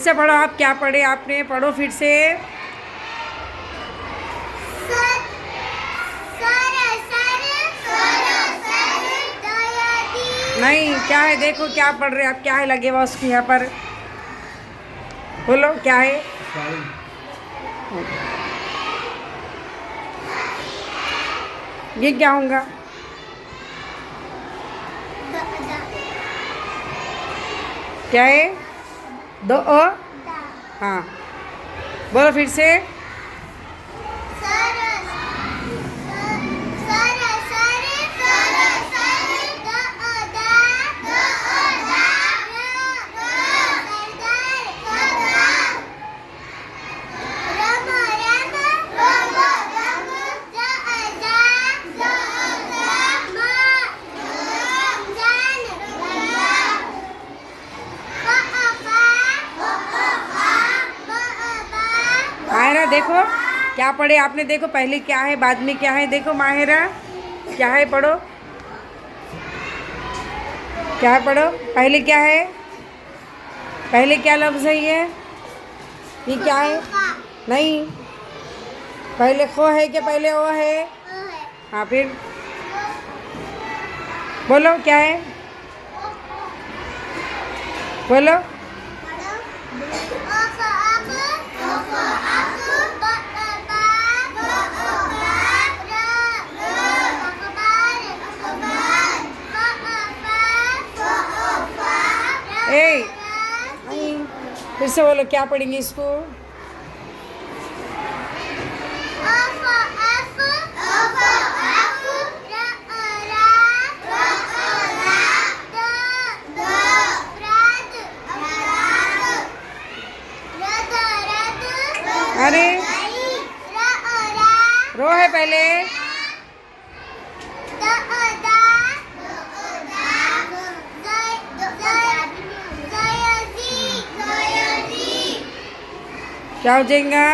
से पढ़ो। आप क्या पढ़े आपने? पढ़ो फिर से। नहीं, क्या है? देखो क्या पढ़ रहे आप? क्या है लगे हुआ उसके यहाँ पर? बोलो क्या है? ये क्या होगा? क्या है? दो ओ? हाँ, बोलो फिर से। माहिरा देखो क्या पढ़े आपने? देखो पहले क्या है, बाद में क्या है? देखो माहिरा क्या है, पढ़ो। क्या है पढ़ो? पहले क्या है? पहले क्या लफ्ज़ है ये क्या है? नहीं, पहले खो है कि पहले ओ है? हाँ, फिर बोलो क्या है? बोलो। ए नहीं, फिर से बोलो क्या पढ़ेंगे इसको? अरे रो है पहले। क्या हो जाएगा?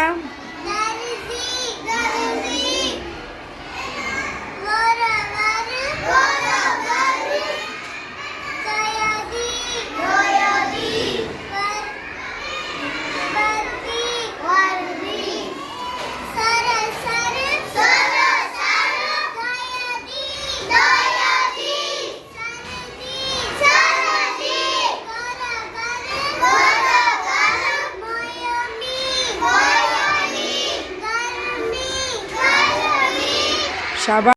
शाबाश।